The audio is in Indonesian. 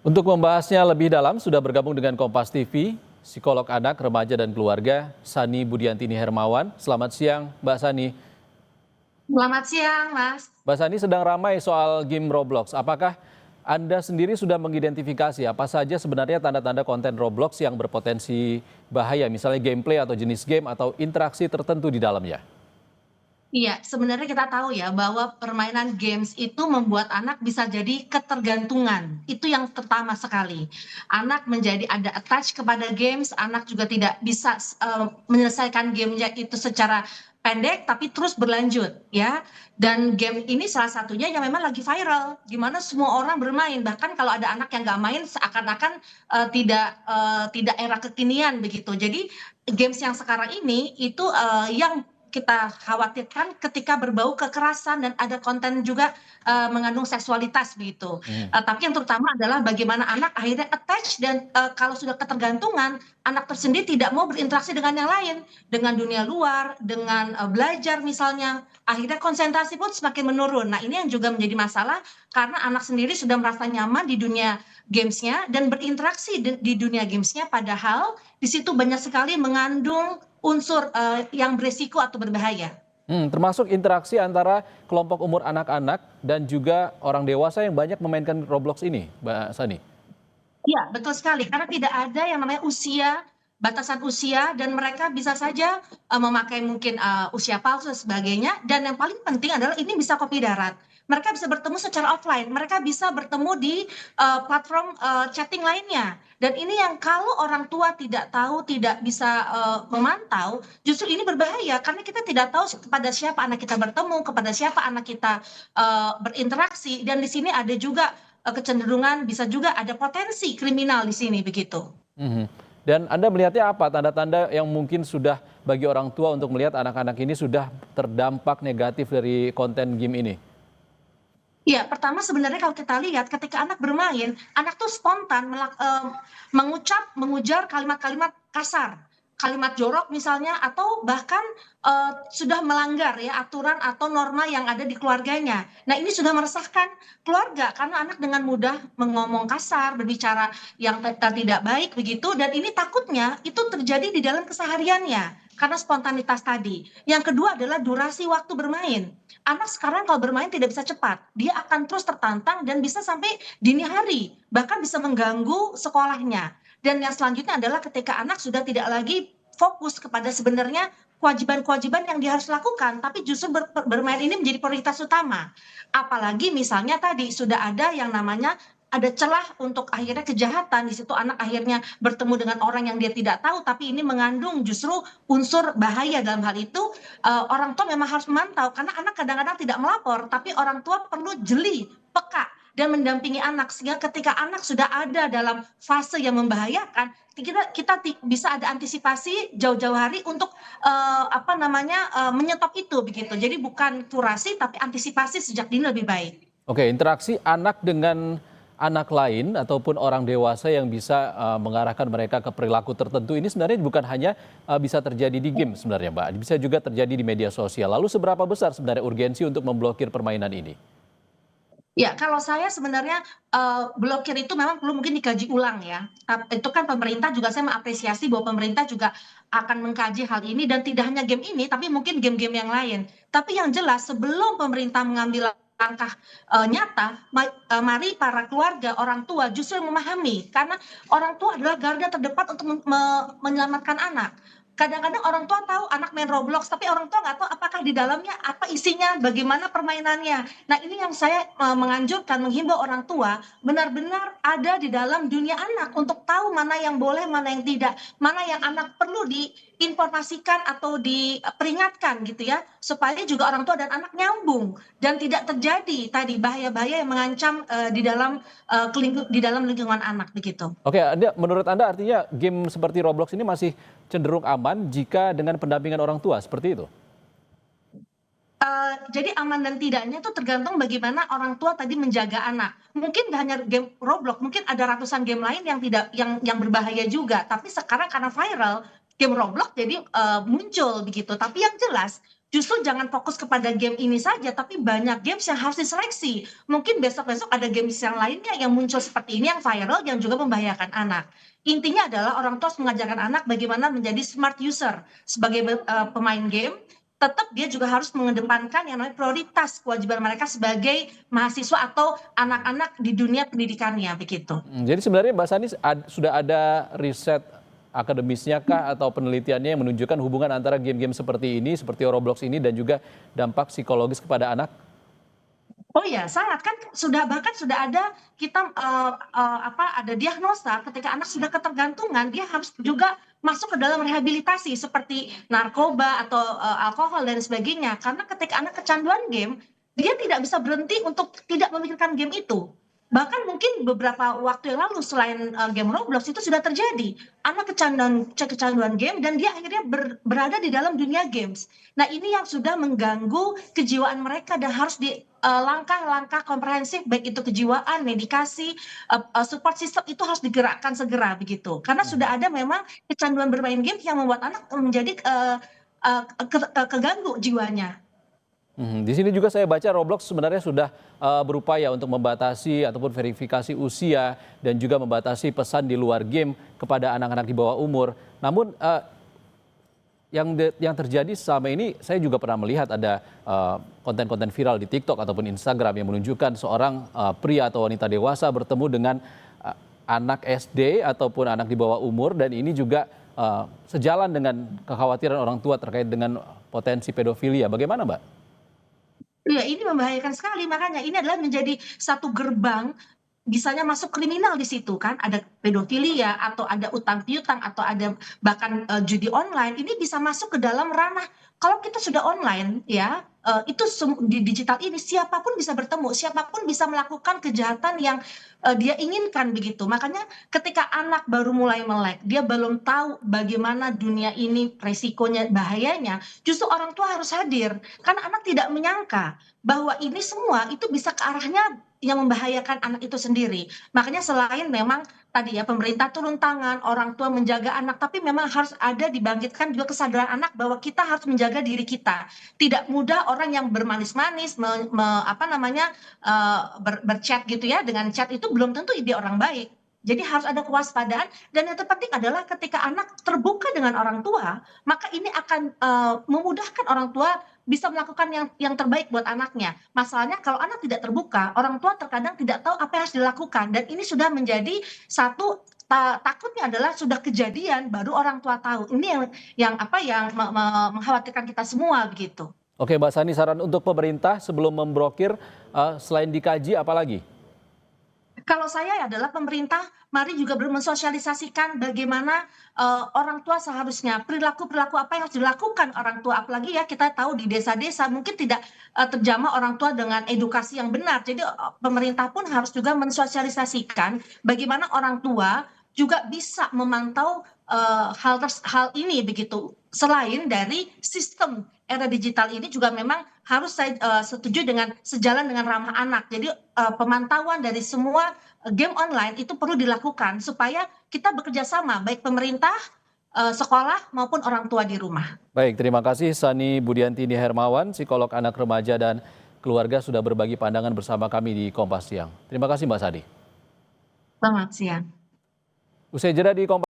Untuk membahasnya lebih dalam, sudah bergabung dengan Kompas TV, psikolog anak, remaja, dan keluarga, Sani Budiantini Hermawan. Selamat siang, Mbak Sani. Selamat siang, Mas. Mbak Sani sedang ramai soal game Roblox. Apakah Anda sendiri sudah mengidentifikasi apa saja sebenarnya tanda-tanda konten Roblox yang berpotensi bahaya, misalnya gameplay atau jenis game atau interaksi tertentu di dalamnya? Iya, sebenarnya kita tahu ya bahwa permainan games itu membuat anak bisa jadi ketergantungan. Itu yang pertama sekali. Anak menjadi ada attach kepada games, anak juga tidak bisa menyelesaikan gamenya itu secara pendek tapi terus berlanjut ya. Dan game ini salah satunya yang memang lagi viral, di mana semua orang bermain. Bahkan kalau ada anak yang nggak main seakan-akan tidak era kekinian begitu. Jadi games yang sekarang ini itu yang kita khawatirkan ketika berbau kekerasan dan ada konten juga mengandung seksualitas begitu. Mhm. Tapi yang terutama adalah bagaimana anak akhirnya attach dan kalau sudah ketergantungan, anak tersendiri tidak mau berinteraksi dengan yang lain, dengan dunia luar, dengan belajar misalnya, akhirnya konsentrasi pun semakin menurun. Nah ini yang juga menjadi masalah karena anak sendiri sudah merasa nyaman di dunia gamesnya dan berinteraksi di dunia gamesnya, padahal di situ banyak sekali mengandung unsur yang beresiko atau berbahaya. Termasuk interaksi antara kelompok umur anak-anak dan juga orang dewasa yang banyak memainkan Roblox ini, Mbak Sani. Iya, betul sekali, karena tidak ada yang namanya usia, batasan usia, dan mereka bisa saja memakai mungkin usia palsu dan sebagainya. Dan yang paling penting adalah ini bisa kopi darat. Mereka bisa bertemu secara offline, mereka bisa bertemu di platform chatting lainnya. Dan ini yang kalau orang tua tidak tahu, tidak bisa memantau, justru ini berbahaya karena kita tidak tahu kepada siapa anak kita bertemu, kepada siapa anak kita berinteraksi. Dan di sini ada juga kecenderungan bisa juga ada potensi kriminal di sini begitu. Mhm. Dan Anda melihatnya apa tanda-tanda yang mungkin sudah bagi orang tua untuk melihat anak-anak ini sudah terdampak negatif dari konten game ini? Iya, pertama sebenarnya kalau kita lihat ketika anak bermain, anak tuh spontan mengujar kalimat-kalimat kasar, kalimat jorok misalnya, atau bahkan sudah melanggar ya aturan atau norma yang ada di keluarganya. Nah ini sudah meresahkan keluarga karena anak dengan mudah mengomong kasar, berbicara yang tidak baik begitu, dan ini takutnya itu terjadi di dalam kesehariannya karena spontanitas tadi. Yang kedua adalah durasi waktu bermain. Anak sekarang kalau bermain tidak bisa cepat, dia akan terus tertantang dan bisa sampai dini hari, bahkan bisa mengganggu sekolahnya. Dan yang selanjutnya adalah ketika anak sudah tidak lagi fokus kepada sebenarnya kewajiban-kewajiban yang dia harus lakukan, tapi justru bermain ini menjadi prioritas utama. Apalagi misalnya tadi sudah ada yang namanya ada celah untuk akhirnya kejahatan, di situ anak akhirnya bertemu dengan orang yang dia tidak tahu, tapi ini mengandung justru unsur bahaya. Dalam hal itu orang tua memang harus memantau karena anak kadang-kadang tidak melapor, tapi orang tua perlu jeli, peka, dan mendampingi anak sehingga ketika anak sudah ada dalam fase yang membahayakan, kita bisa ada antisipasi jauh-jauh hari untuk menyetop itu begitu. Jadi bukan kurasi tapi antisipasi sejak dini lebih baik. Oke, interaksi anak dengan anak lain ataupun orang dewasa yang bisa mengarahkan mereka ke perilaku tertentu ini sebenarnya bukan hanya bisa terjadi di game sebenarnya, Mbak. Bisa juga terjadi di media sosial. Lalu seberapa besar sebenarnya urgensi untuk memblokir permainan ini? Ya, kalau saya sebenarnya, blokir itu memang perlu mungkin dikaji ulang ya. Itu kan pemerintah juga saya mengapresiasi bahwa pemerintah juga akan mengkaji hal ini dan tidak hanya game ini, tapi mungkin game-game yang lain. Tapi yang jelas sebelum pemerintah mengambil langkah, nyata, mari para keluarga, orang tua justru yang memahami, karena orang tua adalah garda terdepan untuk menyelamatkan anak. Kadang-kadang orang tua tahu anak main Roblox, tapi orang tua nggak tahu apakah di dalamnya apa isinya, bagaimana permainannya. Nah, ini yang saya menganjurkan, menghimbau orang tua benar-benar ada di dalam dunia anak untuk tahu mana yang boleh, mana yang tidak, mana yang anak perlu diinformasikan atau diperingatkan gitu ya, supaya juga orang tua dan anak nyambung dan tidak terjadi tadi bahaya-bahaya yang mengancam di dalam lingkungan anak begitu. Oke, menurut Anda artinya game seperti Roblox ini masih cenderung aman jika dengan pendampingan orang tua, seperti itu? Jadi aman dan tidaknya itu tergantung bagaimana orang tua tadi menjaga anak. Mungkin nggak hanya game Roblox, mungkin ada ratusan game lain yang tidak yang berbahaya juga. Tapi sekarang karena viral, game Roblox jadi muncul begitu. Tapi yang jelas justru jangan fokus kepada game ini saja, tapi banyak games yang harus diseleksi. Mungkin besok-besok ada games yang lainnya yang muncul seperti ini yang viral yang juga membahayakan anak. Intinya adalah orang tua harus mengajarkan anak bagaimana menjadi smart user sebagai pemain game. Tetap dia juga harus mengedepankan yang namanya prioritas kewajiban mereka sebagai mahasiswa atau anak-anak di dunia pendidikannya begitu. Jadi sebenarnya Mbak Sani sudah ada riset akademisnya kah atau penelitiannya yang menunjukkan hubungan antara game-game seperti ini, seperti Roblox ini dan juga dampak psikologis kepada anak? Oh ya, sangat kan bahkan sudah ada kita ada diagnosa ketika anak sudah ketergantungan, dia harus juga masuk ke dalam rehabilitasi seperti narkoba atau alkohol dan sebagainya. Karena ketika anak kecanduan game, dia tidak bisa berhenti untuk tidak memikirkan game itu. Bahkan mungkin beberapa waktu yang lalu selain game Roblox itu sudah terjadi. Anak kecanduan game dan dia akhirnya berada di dalam dunia games. Nah, ini yang sudah mengganggu kejiwaan mereka dan harus langkah-langkah komprehensif baik itu kejiwaan, medikasi, support system itu harus digerakkan segera begitu. Karena sudah ada memang kecanduan bermain game yang membuat anak menjadi keganggu jiwanya. Di sini juga saya baca Roblox sebenarnya sudah berupaya untuk membatasi ataupun verifikasi usia dan juga membatasi pesan di luar game kepada anak-anak di bawah umur. Namun yang terjadi selama ini saya juga pernah melihat ada konten-konten viral di TikTok ataupun Instagram yang menunjukkan seorang pria atau wanita dewasa bertemu dengan anak SD ataupun anak di bawah umur, dan ini juga sejalan dengan kekhawatiran orang tua terkait dengan potensi pedofilia. Bagaimana, Mbak? Iya, ini membahayakan sekali, makanya ini adalah menjadi satu gerbang bisanya masuk kriminal di situ kan, ada pedofilia atau ada utang piutang atau ada bahkan judi online, ini bisa masuk ke dalam ranah kalau kita sudah online ya, itu di digital ini siapapun bisa bertemu, siapapun bisa melakukan kejahatan yang dia inginkan begitu. Makanya ketika anak baru mulai melek, dia belum tahu bagaimana dunia ini resikonya, bahayanya, justru orang tua harus hadir karena anak tidak menyangka bahwa ini semua itu bisa ke arahnya yang membahayakan anak itu sendiri. Makanya selain memang tadi ya pemerintah turun tangan, orang tua menjaga anak, tapi memang harus ada dibangkitkan juga kesadaran anak bahwa kita harus menjaga diri kita. Tidak mudah orang yang bermanis-manis, berchat gitu ya, dengan chat itu belum tentu dia orang baik. Jadi harus ada kewaspadaan dan yang terpenting adalah ketika anak terbuka dengan orang tua, maka ini akan memudahkan orang tua bisa melakukan yang terbaik buat anaknya. Masalahnya kalau anak tidak terbuka, orang tua terkadang tidak tahu apa yang harus dilakukan dan ini sudah menjadi satu takutnya adalah sudah kejadian baru orang tua tahu. Ini yang mengkhawatirkan kita semua begitu. Oke, Mbak Sani, saran untuk pemerintah sebelum memblokir selain dikaji apa lagi? Kalau saya adalah pemerintah, mari juga mensosialisasikan bagaimana orang tua seharusnya perilaku-perilaku apa yang harus dilakukan orang tua. Apalagi ya kita tahu di desa-desa mungkin tidak terjamah orang tua dengan edukasi yang benar. Jadi pemerintah pun harus juga mensosialisasikan bagaimana orang tua juga bisa memantau hal ini begitu. Selain dari sistem era digital ini juga memang harus saya setuju dengan sejalan dengan ramah anak. Jadi pemantauan dari semua game online itu perlu dilakukan supaya kita bekerja sama baik pemerintah, sekolah maupun orang tua di rumah. Baik, terima kasih Sani Budiantini Hermawan, psikolog anak remaja dan keluarga sudah berbagi pandangan bersama kami di Kompas Siang. Terima kasih Mbak Sadi. Selamat siang. Usai jeda di Kompas